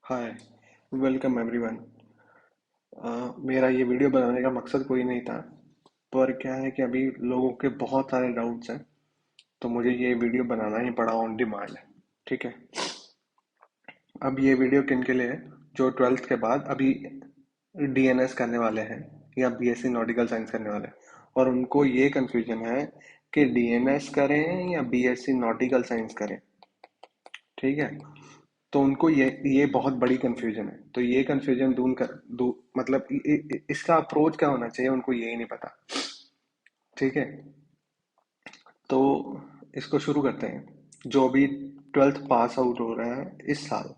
हाय, welcome everyone. मेरा ये video बनाने का मकसद कोई नहीं था, पर क्या है कि अभी लोगों के बहुत सारे डाउट्स हैं, तो मुझे ये वीडियो बनाना ही पड़ा ऑन डिमांड। ठीक है। अब ये वीडियो किन के लिए है? जो ट्वेल्थ के बाद अभी डीएनएस करने वाले हैं या बीएससी नॉटिकल साइंस करने वाले हैं, और उनको ये कन्फ्यूजन है कि डीएनएस करें या बीएससी नॉटिकल साइंस करें। ठीक है। तो उनको ये बहुत बड़ी कंफ्यूजन है, तो ये कंफ्यूजन दूर मतलब इसका अप्रोच क्या होना चाहिए, उनको यही नहीं पता। ठीक है। तो इसको शुरू करते हैं। जो भी ट्वेल्थ पास आउट हो रहा है इस साल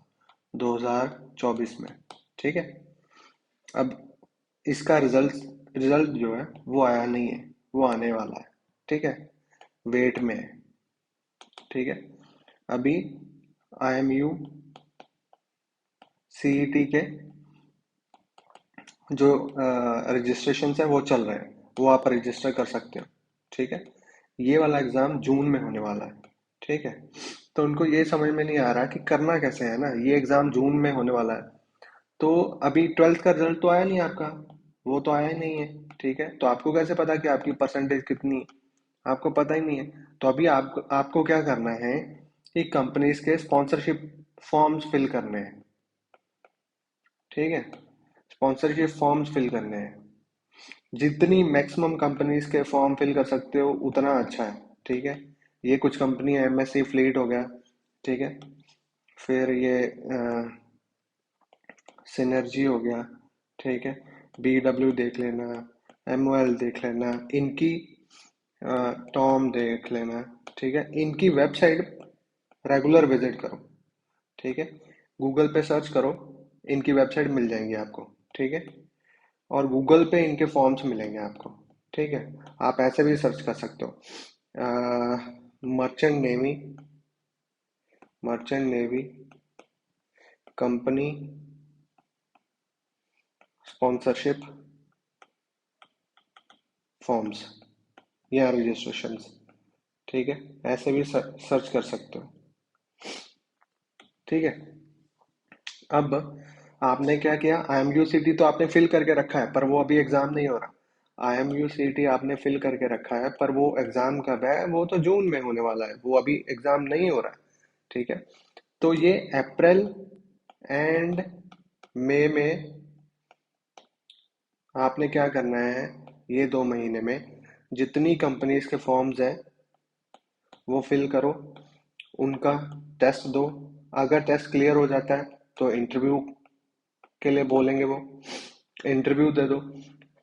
2024 में। ठीक है। अब इसका रिजल्ट रिजल्ट जो है वो आया नहीं है, वो आने वाला है। ठीक है। वेट में है। ठीक है। अभी आईएमयू सीईटी के जो रजिस्ट्रेशन है वो चल रहे हैं, वो आप रजिस्टर कर सकते हो। ठीक है। ये वाला एग्जाम जून में होने वाला है। ठीक है। तो उनको ये समझ में नहीं आ रहा कि करना कैसे है ना, ये एग्जाम जून में होने वाला है। तो अभी ट्वेल्थ का रिजल्ट तो आया नहीं आपका, वो तो आया ही नहीं है। ठीक है। तो आपको कैसे पता कि आपकी परसेंटेज कितनी है? आपको पता ही नहीं है। तो अभी आपको क्या करना है कि कंपनीज के स्पॉन्सरशिप फॉर्म्स फिल करने हैं। ठीक है। स्पॉन्सरशिप फॉर्म्स फिल करने हैं। जितनी मैक्सिमम कंपनीज के फॉर्म फिल कर सकते हो उतना अच्छा है। ठीक है। ये कुछ कंपनी है, एमएससी फ्लीट हो गया। ठीक है। फिर ये सिनर्जी हो गया। ठीक है। बीडब्ल्यू देख लेना, एमओएल देख लेना, इनकी टॉम देख लेना। ठीक है। इनकी वेबसाइट रेगुलर विजिट करो। ठीक है। गूगल पे सर्च करो, इनकी वेबसाइट मिल जाएंगी आपको। ठीक है। और गूगल पे इनके फॉर्म्स मिलेंगे आपको। ठीक है। आप ऐसे भी सर्च कर सकते हो, merchant navy, merchant navy company sponsorship forms या रजिस्ट्रेशंस। ठीक है। ऐसे भी सर्च कर सकते हो। ठीक है। अब आपने क्या किया, आईएमयू सीटी तो आपने फिल करके रखा है, पर वो अभी एग्जाम नहीं हो रहा। आईएमयू सीटी आपने फिल करके रखा है, पर वो एग्जाम कब है? वो तो जून में होने वाला है, वो अभी एग्जाम नहीं हो रहा है। ठीक है। तो ये अप्रैल एंड मई में आपने क्या करना है, ये 2 महीने में जितनी कंपनीज के फॉर्म्स हैं वो फिल करो, उनका टेस्ट दो। अगर टेस्ट क्लियर हो जाता है तो इंटरव्यू के लिए बोलेंगे, वो इंटरव्यू दे दो।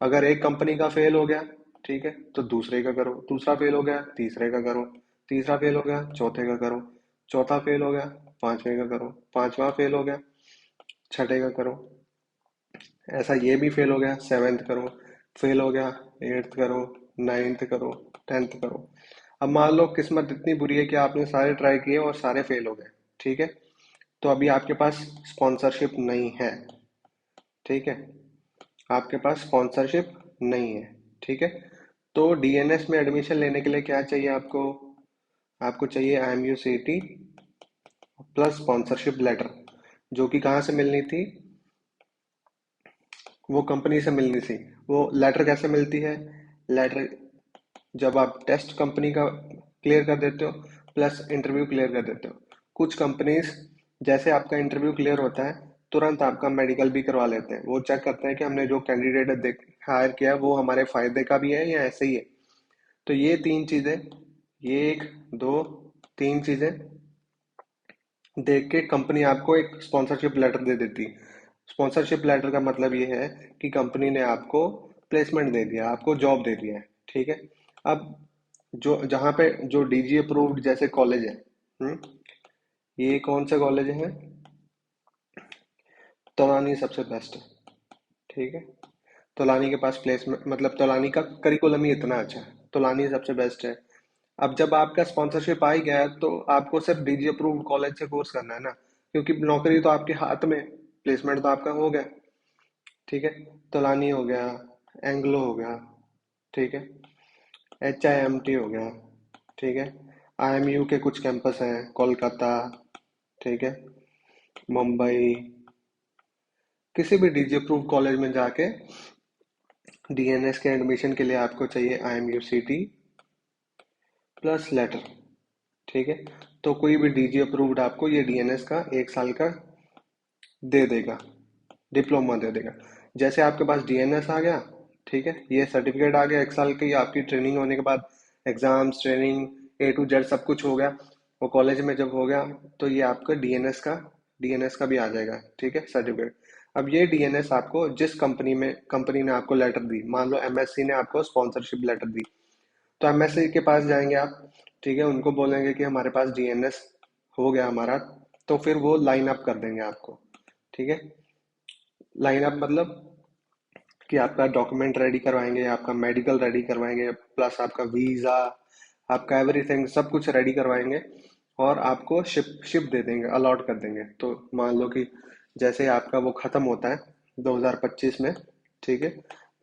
अगर एक कंपनी का फेल हो गया, ठीक है, तो दूसरे का करो, दूसरा फेल हो गया तीसरे का करो, तीसरा फेल हो गया चौथे का करो, चौथा फेल हो गया पांचवे का करो, पांचवा फेल हो गया छठे का करो। ऐसा ये भी फेल हो गया सेवेंथ करो, फेल हो गया एट्थ करो, नाइन्थ करो, टेंथ करो। अब मान लो किस्मत इतनी बुरी है कि आपने सारे ट्राई किए और सारे फेल हो गए। ठीक है। तो अभी आपके पास स्पॉन्सरशिप नहीं है। ठीक है। आपके पास स्पॉन्सरशिप नहीं है। ठीक है। तो डीएनएस में एडमिशन लेने के लिए क्या चाहिए आपको? आपको चाहिए आईएमयू सीटी प्लस स्पॉन्सरशिप लेटर, जो कि कहाँ से मिलनी थी? वो कंपनी से मिलनी थी। वो लेटर कैसे मिलती है? लेटर जब आप टेस्ट कंपनी का क्लियर कर देते हो प्लस इंटरव्यू क्लियर कर देते हो। कुछ कंपनीज जैसे आपका इंटरव्यू क्लियर होता है तुरंत आपका मेडिकल भी करवा लेते हैं, वो चेक करते हैं कि हमने जो कैंडिडेट हायर किया वो हमारे फायदे का भी है या ऐसे ही है। तो ये तीन चीजें, ये एक दो तीन चीजें देख के कंपनी आपको एक स्पॉन्सरशिप लेटर दे देती है। स्पॉन्सरशिप लेटर का मतलब ये है कि कंपनी ने आपको प्लेसमेंट दे दिया, आपको जॉब दे दिया है। ठीक है। अब जो जहाँ पे जो डीजी अप्रूव्ड जैसे कॉलेज है, ये कौन से कॉलेज है? तोलानी सबसे बेस्ट है। ठीक है। तोलानी के पास प्लेसमेंट मतलब तोलानी का करिकुलम ही इतना अच्छा है, तोलानी सबसे बेस्ट है। अब जब आपका स्पॉन्सरशिप आ ही गया है तो आपको सिर्फ डीजी अप्रूव्ड कॉलेज से कोर्स करना है ना, क्योंकि नौकरी तो आपके हाथ में, प्लेसमेंट तो आपका हो गया। ठीक है। तोलानी हो गया, एंग्लो हो गया। ठीक है। HIMT हो गया। ठीक है। IMU के कुछ कैंपस हैं कोलकाता। ठीक है। मुंबई, किसी भी डीजी अप्रूव कॉलेज में जाके डीएनएस के एडमिशन के लिए आपको चाहिए IMUCT प्लस लेटर। ठीक है, तो कोई भी डीजी अप्रूव्ड आपको ये डीएनएस का 1 साल का दे देगा, डिप्लोमा दे देगा। जैसे आपके पास डीएनएस आ गया, ठीक है, ये सर्टिफिकेट आ गया 1 साल की आपकी ट्रेनिंग होने के बाद, exams training A to Z सब कुछ हो गया, वो कॉलेज में जब हो गया तो ये आपका डीएनएस का भी आ जाएगा, ठीक है, सर्टिफिकेट। अब ये डीएनएस आपको जिस कंपनी ने आपको लेटर दी, मान लो एमएससी ने आपको स्पॉन्सरशिप लेटर दी, तो एमएससी के पास जाएंगे आप, ठीक है, उनको बोलेंगे कि हमारे पास डीएनएस हो गया हमारा, तो फिर वो लाइन अप कर देंगे आपको, ठीक है। लाइन अप मतलब कि आपका डॉक्यूमेंट रेडी करवाएंगे, आपका मेडिकल रेडी करवाएंगे, प्लस आपका वीजा, आपका एवरीथिंग सब कुछ रेडी करवाएंगे, और आपको शिप दे देंगे, अलॉट कर देंगे। तो मान लो कि जैसे आपका वो खत्म होता है 2025 में, ठीक है,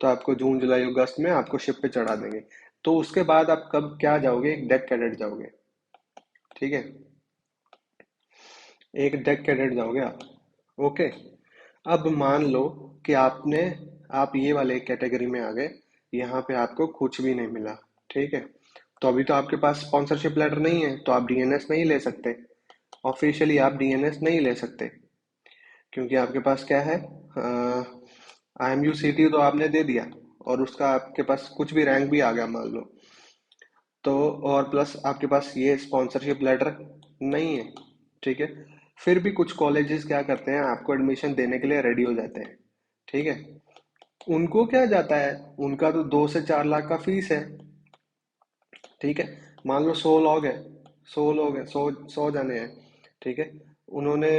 तो आपको जून जुलाई अगस्त में आपको शिप पे चढ़ा देंगे। तो उसके बाद आप कब क्या जाओगे, एक डेक कैडेट जाओगे, ठीक है, एक डेक कैडेट जाओगे आप। ओके, अब मान लो कि आप ये वाले कैटेगरी में आ गए, यहाँ पे आपको कुछ भी नहीं मिला, ठीक है, तो अभी तो आपके पास स्पॉन्सरशिप लेटर नहीं है, तो आप डीएनएस नहीं ले सकते, ऑफिशियली आप डीएनएस नहीं ले सकते, क्योंकि आपके पास क्या है, IMUCT तो आपने दे दिया, और उसका आपके पास कुछ भी रैंक भी आ गया मान लो, तो और प्लस आपके पास ये स्पॉन्सरशिप लेटर नहीं है, ठीक है। फिर भी कुछ कॉलेजेस क्या करते हैं, आपको एडमिशन देने के लिए रेडी हो जाते हैं, ठीक है। उनको क्या जाता है, उनका तो 2 से 4 लाख का फीस है, ठीक है। मान लो 100 लोग हैं, 100 लोग हैं, 100 100 जने हैं, ठीक है। उन्होंने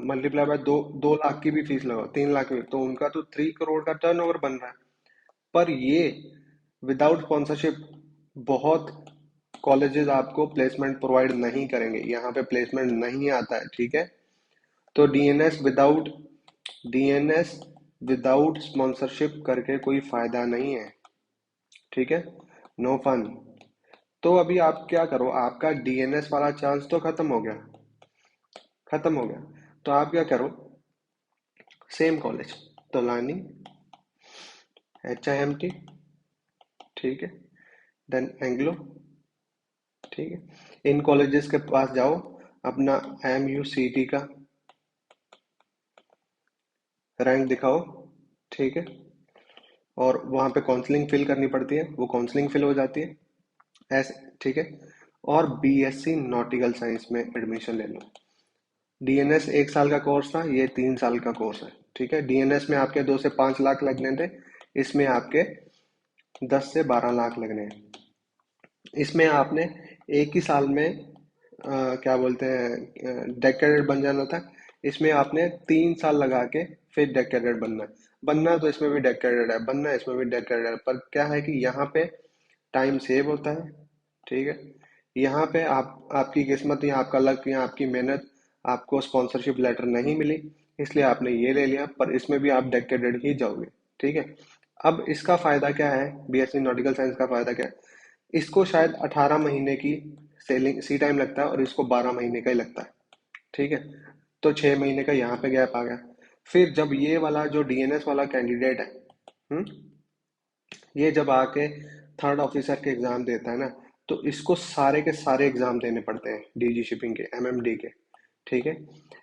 मल्टीप्लाई बाय 2 2 लाख की भी फीस लगाओ, 3 लाख की, तो उनका तो 3 करोड़ का टर्नओवर बन रहा है। पर ये विदाउट स्पॉन्सरशिप बहुत कॉलेजेस आपको प्लेसमेंट प्रोवाइड नहीं करेंगे, यहाँ पे प्लेसमेंट नहीं आता है, ठीक है। तो डीएनएस विदाउट स्पॉन्सरशिप करके कोई फायदा नहीं है, ठीक है, नो फन। तो अभी आप क्या करो, आपका डीएनएस वाला चांस तो खत्म हो गया, खत्म हो गया। तो आप क्या करो, सेम कॉलेज तोलानी, HIMT, ठीक है, देन एंग्लो, ठीक है, इन कॉलेजेस के पास जाओ, अपना IMUCT का रैंक दिखाओ, ठीक है, और वहाँ पे काउंसलिंग फिल करनी पड़ती है, वो काउंसलिंग फिल हो जाती है ऐसे, ठीक है, और BSc नॉटिकल साइंस में एडमिशन ले लो। डीएनएस 1 साल का कोर्स था, ये 3 साल का कोर्स है, ठीक है। डीएनएस में आपके 2 से 5 लाख लगने थे, इसमें आपके 10 से 12 लाख लगने हैं। इसमें आपने एक ही साल में क्या बोलते हैं डेकेडेट बन जाना था, इसमें आपने 3 साल लगा के फिर डेकेडेट बनना है। बनना तो इसमें भी डेकेडेट है, बनना इसमें भी डेकेडेट है, पर क्या है कि यहाँ पे टाइम सेव होता है, ठीक है। यहाँ पे आपकी किस्मत या आपका लक या आपकी मेहनत, आपको स्पॉन्सरशिप लेटर नहीं मिली, इसलिए आपने ये ले लिया, पर इसमें भी आप डेकेडेट ही जाओगे, ठीक है। अब इसका फायदा क्या है, BSc नॉटिकल साइंस का फायदा क्या है, इसको शायद 18 महीने की सेलिंग सी टाइम लगता है, और इसको 12 महीने का ही लगता है, ठीक है। तो 6 महीने का यहाँ पे गैप आ गया। फिर जब ये वाला जो डीएनएस वाला कैंडिडेट है, हम्म, ये जब आके थर्ड ऑफिसर के एग्जाम देता है ना, तो इसको सारे के सारे एग्जाम देने पड़ते हैं, डीजी शिपिंग के, MMD के, ठीक है।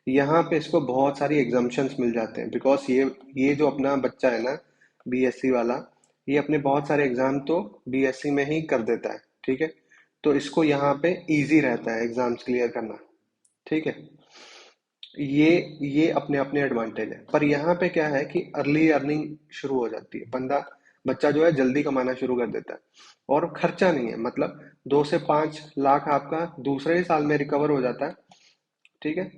यहाँ पे इसको बहुत सारी एग्जाम्पशंस मिल जाते हैं, बिकॉज ये जो अपना बच्चा है ना, BSc वाला, ये अपने बहुत सारे एग्जाम तो BSc में ही कर देता है, ठीक है। तो इसको यहाँ पे इजी रहता है एग्जाम्स क्लियर करना, ठीक है। ये ये अपने अपने एडवांटेज है, पर यहाँ पे क्या है कि अर्ली अर्निंग शुरू हो जाती है, बच्चा जो है जल्दी कमाना शुरू कर देता है, और खर्चा नहीं है, मतलब 2 से 5 लाख आपका दूसरे ही साल में रिकवर हो जाता है, ठीक है।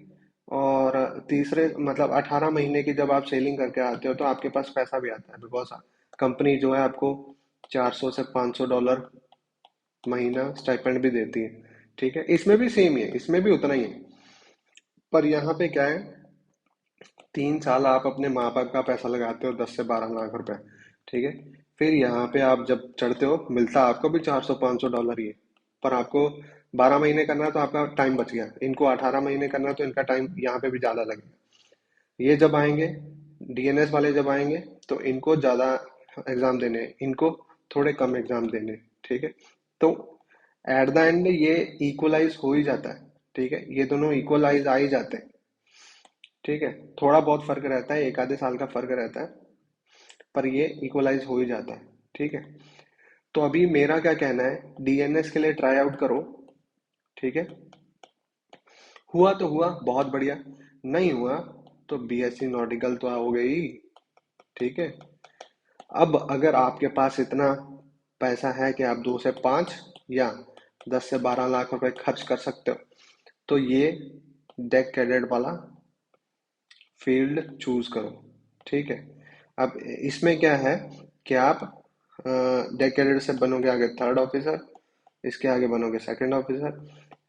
और तीसरे मतलब 18 महीने की जब आप सेलिंग करके आते हो, तो आपके पास पैसा भी आता है, बिकॉज कंपनी जो है आपको $400 से $500 महीना स्टाइपेंड भी देती है, ठीक है। इसमें भी सेम ही है, इसमें भी उतना ही है, पर यहाँ पे क्या है, 3 साल आप अपने माँ बाप का पैसा लगाते हो, 10 से 12 लाख रुपए, ठीक है। फिर यहाँ पे आप जब चढ़ते हो, मिलता आपको भी 400 500 डॉलर ही है, पर आपको 12 महीने करना है, तो आपका टाइम बच गया। इनको 18 महीने करना है, तो इनका टाइम यहाँ पे भी ज्यादा लगेगा। ये जब आएंगे, डीएनएस वाले जब आएंगे तो इनको ज़्यादा एग्ज़ाम देने हैं, इनको थोड़े कम एग्ज़ाम देने हैं, ठीक है। तो एट द एंड ये इक्वलाइज हो ही जाता है, ठीक है, ये दोनों इक्वलाइज आ ही जाते हैं, ठीक है। थोड़ा बहुत फर्क रहता है, एक आधे साल का फर्क रहता है, पर ये इक्वलाइज हो ही जाता है, ठीक है। तो अभी मेरा क्या कहना है, डीएनएस के लिए ट्राई आउट करो, ठीक है। हुआ तो हुआ, बहुत बढ़िया। नहीं हुआ तो बीएससी नॉटिकल तो हो गई, ठीक है। अब अगर आपके पास इतना पैसा है कि आप 2 से 5 या 10 से 12 लाख रुपए खर्च कर सकते हो, तो ये डेक कैडेट वाला फील्ड चूज करो, ठीक है। अब इसमें क्या है कि आप डेक कैडेट से बनोगे आगे 3rd ऑफिसर, इसके आगे बनोगे 2nd ऑफिसर,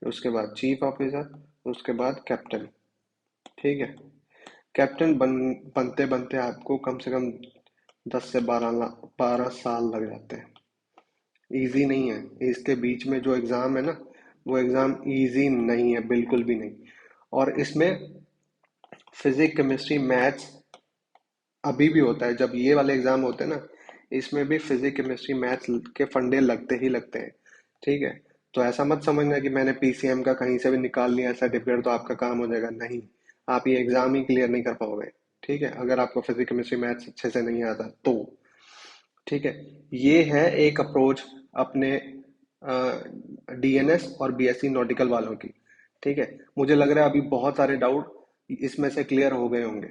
उसके बाद चीफ ऑफिसर, उसके बाद कैप्टन, ठीक है। कैप्टन बनते बनते आपको कम से कम 10 से 12 साल लग जाते हैं। इजी नहीं है, इसके बीच में जो एग्जाम है ना, वो एग्जाम इजी नहीं है, बिल्कुल भी नहीं। और इसमें फिजिक्स केमिस्ट्री मैथ्स अभी भी होता है, जब ये वाले एग्जाम होते हैं ना, इसमें भी फिजिक्स केमिस्ट्री मैथ्स के फंडे लगते ही लगते हैं, ठीक है। तो ऐसा मत समझना कि मैंने पीसीएम का कहीं से भी निकाल लिया सर्टिफिकेट तो आपका काम हो जाएगा, नहीं। आप ये एग्जाम ही क्लियर नहीं कर पाओगे, ठीक है, अगर आपको फिजिक्स केमिस्ट्री मैथ्स अच्छे से नहीं आता तो, ठीक है। ये है एक अप्रोच अपने डीएनएस और बीएससी नॉटिकल वालों की, ठीक है। मुझे लग रहा है अभी बहुत सारे डाउट इसमें से क्लियर हो गए होंगे।